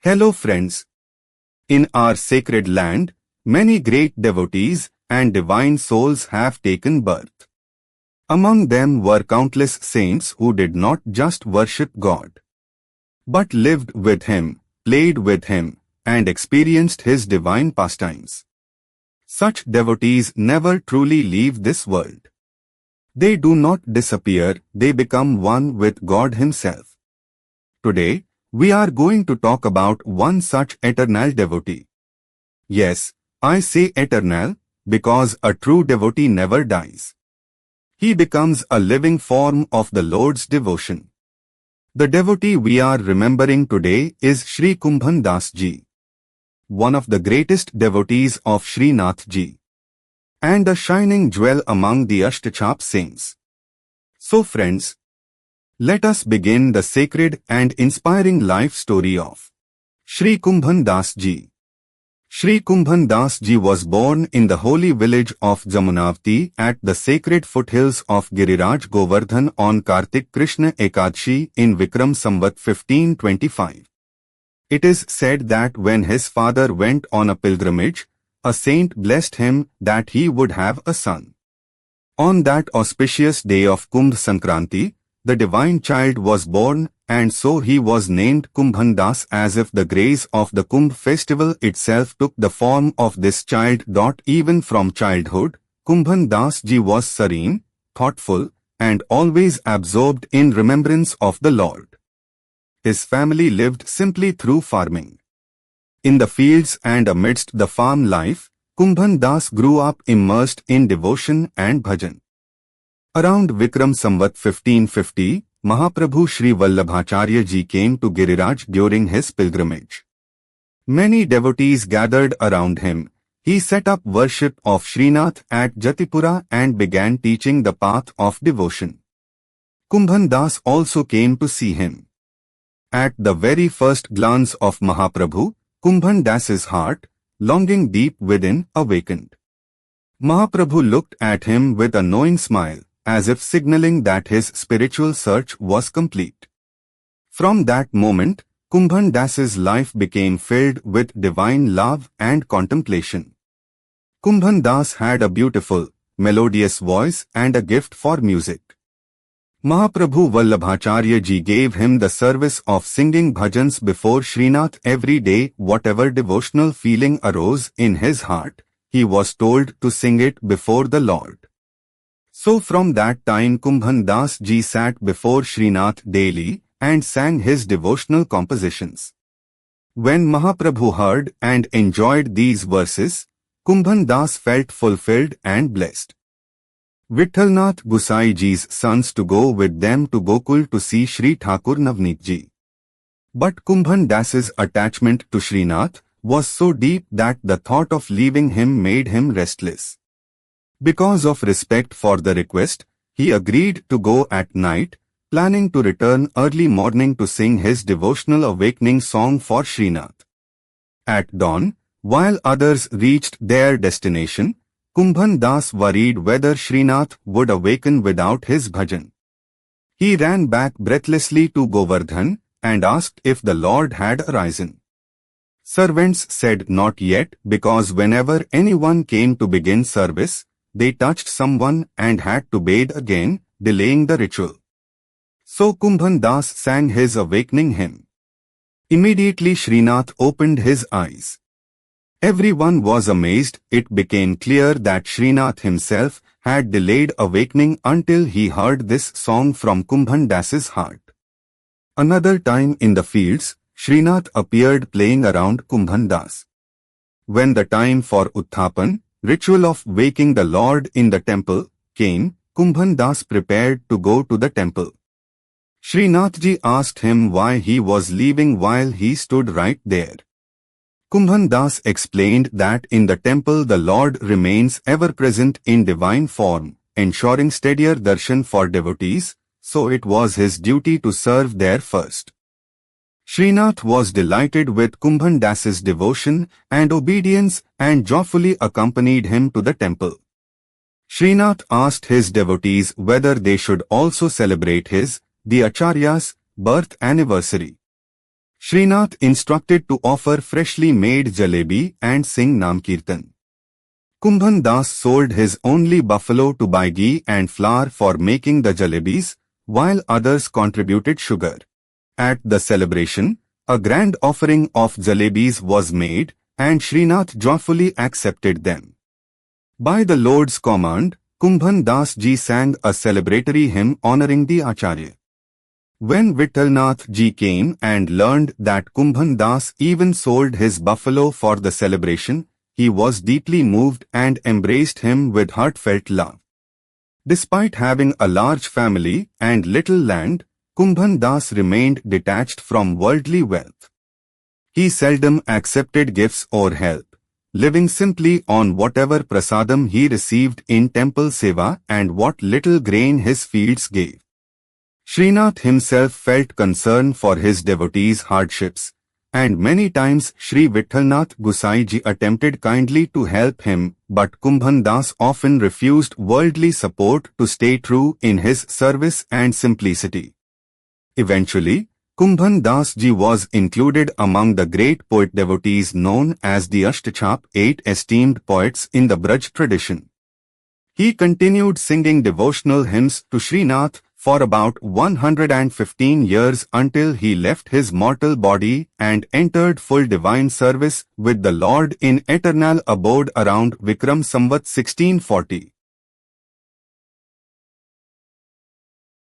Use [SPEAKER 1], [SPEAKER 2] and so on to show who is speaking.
[SPEAKER 1] Hello friends. In our sacred land, many great devotees and divine souls have taken birth. Among them were countless saints who did not just worship God, but lived with Him, played with Him, and experienced His divine pastimes. Such devotees never truly leave this world. They do not disappear, they become one with God Himself. Today, we are going to talk about one such eternal devotee. Yes, I say eternal, because a true devotee never dies. He becomes a living form of the Lord's devotion. The devotee we are remembering today is Shri Kumbhan Das Ji, one of the greatest devotees of Shrinath Ji, and a shining jewel among the Ashtachap saints. So friends, let us begin the sacred and inspiring life story of Shri Kumbhan Das Ji. Shri Kumbhan Das Ji was born in the holy village of Jamunavati at the sacred foothills of Giriraj Govardhan on Kartik Krishna Ekadashi in Vikram Samvat 1525. It is said that when his father went on a pilgrimage, a saint blessed him that he would have a son. On that auspicious day of Kumbh Sankranti, the divine child was born, and so he was named Kumbhan Das, as if the grace of the Kumbh festival itself took the form of this child. Even from childhood, Kumbhan Das Ji was serene, thoughtful, and always absorbed in remembrance of the Lord. His family lived simply through farming. In the fields and amidst the farm life, Kumbhan Das grew up immersed in devotion and bhajan. Around Vikram Samvat 1550, Mahaprabhu Shri Vallabhacharya Ji came to Giriraj during his pilgrimage. Many devotees gathered around him. He set up worship of Shrinath at Jatipura and began teaching the path of devotion. Kumbhan Das also came to see him. At the very first glance of Mahaprabhu, Kumbhan Das's heart, longing deep within, awakened. Mahaprabhu looked at him with a knowing smile, as if signaling that his spiritual search was complete. From that moment, Kumbhan Das's life became filled with divine love and contemplation. Kumbhan Das had a beautiful, melodious voice and a gift for music. Mahaprabhu Vallabhacharya Ji gave him the service of singing bhajans before Shrinath every day. Whatever devotional feeling arose in his heart, he was told to sing it before the Lord. So from that time Kumbhan Das Ji sat before Shrinath daily and sang his devotional compositions. When Mahaprabhu heard and enjoyed these verses, Kumbhan Das felt fulfilled and blessed. Vithalnath Gusai Ji's sons to go with them to Gokul to see Shri Thakur Navneet Ji. But Kumbhan Das's attachment to Shrinath was so deep that the thought of leaving him made him restless. Because of respect for the request, he agreed to go at night, planning to return early morning to sing his devotional awakening song for Shrinath. At dawn, while others reached their destination, Kumbhan Das worried whether Shrinath would awaken without his bhajan. He ran back breathlessly to Govardhan and asked if the Lord had arisen. Servants said not yet, because whenever anyone came to begin service, they touched someone and had to bathe again, delaying the ritual. So Kumbhan Das sang his awakening hymn. Immediately Shrinath opened his eyes. Everyone was amazed. It became clear that Shrinath himself had delayed awakening until he heard this song from Kumbhan Das's heart. Another time in the fields, Shrinath appeared playing around Kumbhan Das. When the time for Utthapan, ritual of waking the Lord in the temple, came, Kumbhan Das prepared to go to the temple. Shrinath Ji asked him why he was leaving while he stood right there. Kumbhan Das explained that in the temple the Lord remains ever present in divine form, ensuring steadier darshan for devotees, so it was his duty to serve there first. Shrinath was delighted with Kumbhan Das's devotion and obedience and joyfully accompanied him to the temple. Shrinath asked his devotees whether they should also celebrate his, the Acharya's, birth anniversary. Shrinath instructed to offer freshly made jalebi and sing Namkirtan. Kumbhan Das sold his only buffalo to buy ghee and flour for making the jalebis, while others contributed sugar. At the celebration, a grand offering of jalebis was made, and Shrinath joyfully accepted them. By the Lord's command, Kumbhan Das Ji sang a celebratory hymn honoring the Acharya. When Shrinath Ji came and learned that Kumbhan Das even sold his buffalo for the celebration, he was deeply moved and embraced him with heartfelt love. Despite having a large family and little land, Kumbhan Das remained detached from worldly wealth. He seldom accepted gifts or help, living simply on whatever prasadam he received in temple seva and what little grain his fields gave. Shrinath himself felt concern for his devotees' hardships, and many times Shri Vithalnath Gosai Ji attempted kindly to help him, but Kumbhan Das often refused worldly support to stay true in his service and simplicity. Eventually, Kumbhan Das Ji was included among the great poet devotees known as the Ashtachap, 8 esteemed poets in the Braj tradition. He continued singing devotional hymns to Srinath for about 115 years until he left his mortal body and entered full divine service with the Lord in eternal abode around Vikram Samvat 1640.